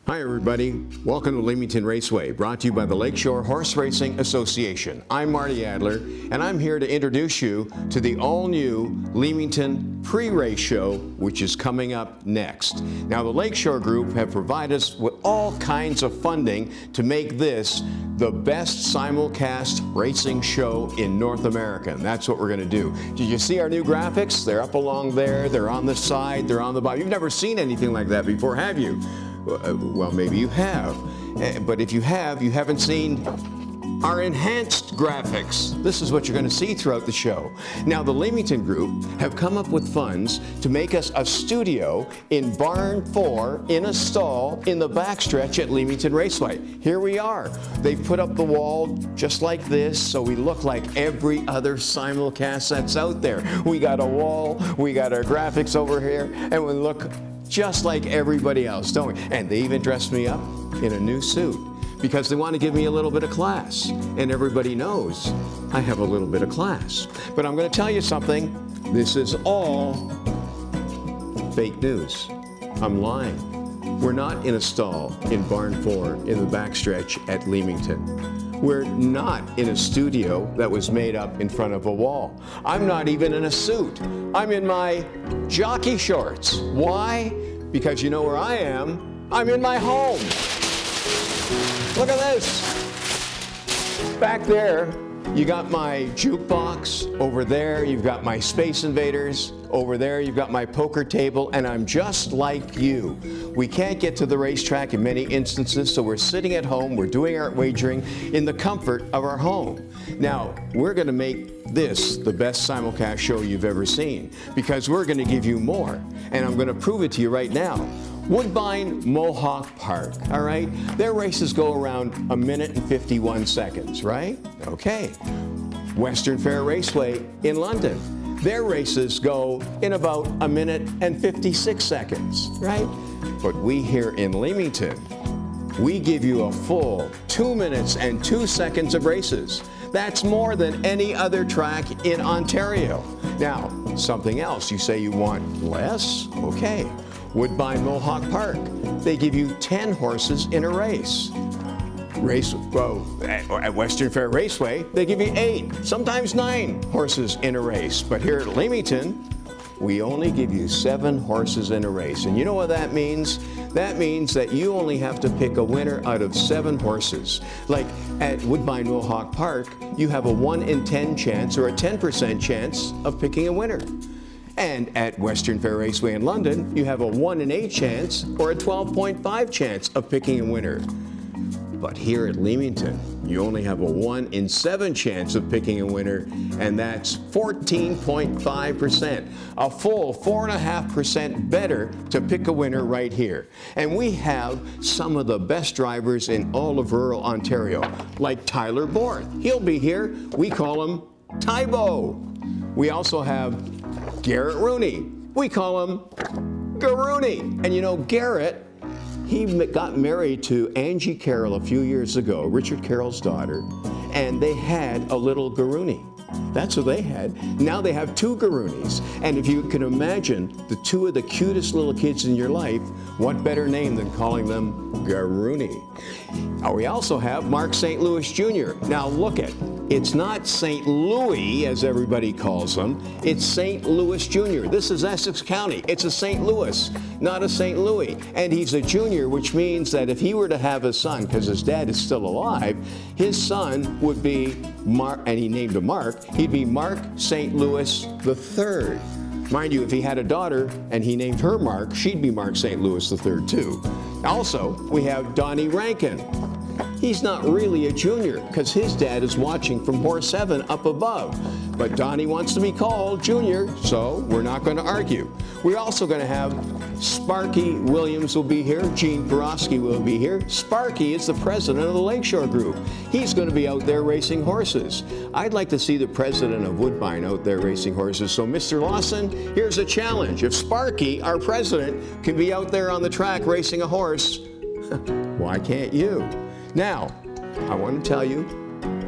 Hi everybody, welcome to Leamington Raceway, brought to you by the Lakeshore Horse Racing Association. I'm Marty Adler, and I'm here to introduce you to the all-new Leamington pre-race show, which is coming up next. Now, the Lakeshore Group have provided us with all kinds of funding to make this the best simulcast racing show in North America, and that's what we're going to do. Did you see our new graphics? They're up along there, they're on the side, they're on the bottom. You've never seen anything like that before, have you? Well, maybe you have, but if you have, you haven't seen our enhanced graphics. This is what you're going to see throughout the show. Now, the Leamington Group have come up with funds to make us a studio in Barn 4 in a stall in the backstretch at Leamington Raceway. Here we are. They've put up the wall just like this, so we look like every other simulcast that's out there. We got a wall, we got our graphics over here, and we look just like everybody else, don't we? And they even dressed me up in a new suit because they want to give me a little bit of class. And everybody knows I have a little bit of class. But I'm going to tell you something. This is all fake news. I'm lying. We're not in a stall in Barn 4 in the backstretch at Leamington. We're not in a studio that was made up in front of a wall. I'm not even in a suit. I'm in my jockey shorts. Why? Because you know where I am? I'm in my home. Look at this. Back there, you got my jukebox. Over there, you've got my Space Invaders. Over there, you've got my poker table, and I'm just like you. We can't get to the racetrack in many instances, so we're sitting at home, we're doing our wagering in the comfort of our home. Now, we're going to make this the best simulcast show you've ever seen, because we're going to give you more, and I'm going to prove it to you right now. Woodbine Mohawk Park, all right? Their races go around 1 minute and 51 seconds, right? Okay. Western Fair Raceway in London. Their races go in about 1 minute and 56 seconds, right? But we here in Leamington, we give you a full 2 minutes and 2 seconds of races. That's more than any other track in Ontario. Now, something else, you say you want less? Okay. Woodbine Mohawk Park, they give you 10 horses in a race. At Western Fair Raceway, they give you 8, sometimes 9 horses in a race. But here at Leamington, we only give you 7 horses in a race. And you know what that means? That means that you only have to pick a winner out of 7 horses. Like at Woodbine Mohawk Park, you have a 1 in 10 chance or a 10% chance of picking a winner. And at Western Fair Raceway in London, you have a 1 in 8 chance or a 12.5 chance of picking a winner. But here at Leamington, you only have a 1 in 7 chance of picking a winner, and that's 14.5%. A full 4.5% better to pick a winner right here. And we have some of the best drivers in all of rural Ontario, like Tyler Borth. He'll be here. We call him Tybo. We also have Garrett Rooney. We call him Garooney. And you know, Garrett, he got married to Angie Carroll a few years ago, Richard Carroll's daughter, and they had a little Garooney. That's what they had. Now they have 2 Garoonies. And if you can imagine the 2 of the cutest little kids in your life, what better name than calling them Garooney? We also have Mark St. Louis Jr. Now look it. It's not St. Louis, as everybody calls them. It's St. Louis Jr. This is Essex County. It's a St. Louis, not a St. Louis. And he's a junior, which means that if he were to have a son, because his dad is still alive, his son would be Mark, and he named him Mark, he'd be Mark St. Louis III. Mind you, if he had a daughter and he named her Mark, she'd be Mark St. Louis III too. Also, we have Donnie Rankin. He's not really a junior because his dad is watching from horse 7 up above. But Donnie wants to be called junior, so we're not going to argue. We're also going to have Sparky Williams will be here. Gene Borowski will be here. Sparky is the president of the Lakeshore Group. He's going to be out there racing horses. I'd like to see the president of Woodbine out there racing horses. So, Mr. Lawson, here's a challenge. If Sparky, our president, can be out there on the track racing a horse, why can't you? Now, I want to tell you,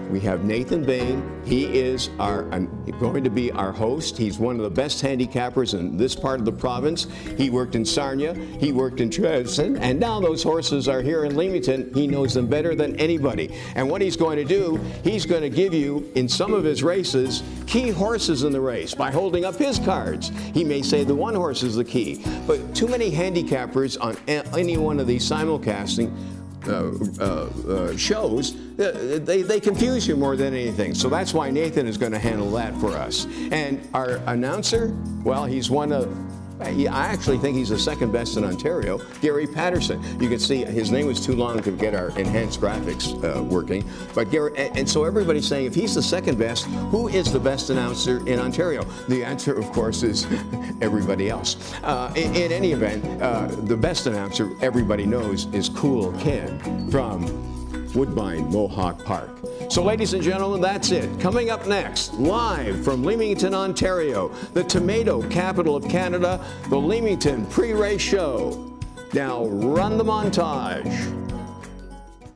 we have Nathan Bain. He is going to be our host. He's one of the best handicappers in this part of the province. He worked in Sarnia, he worked in Dresden, and now those horses are here in Leamington. He knows them better than anybody. And what he's going to do, he's going to give you, in some of his races, key horses in the race by holding up his cards. He may say the one horse is the key, but too many handicappers on any one of these simulcasting shows, they confuse you more than anything. So that's why Nathan is going to handle that for us. And our announcer, well, he's one of, I actually think he's the second best in Ontario, Gary Patterson. You can see his name was too long to get our enhanced graphics working. But Gary, and so everybody's saying, if he's the second best, who is the best announcer in Ontario? The answer, of course, is everybody else. In any event, the best announcer everybody knows is Cool Ken from Woodbine Mohawk Park. So ladies and gentlemen, that's it. Coming up next, live from Leamington, Ontario, the tomato capital of Canada, the Leamington Pre-Race Show. Now run the montage.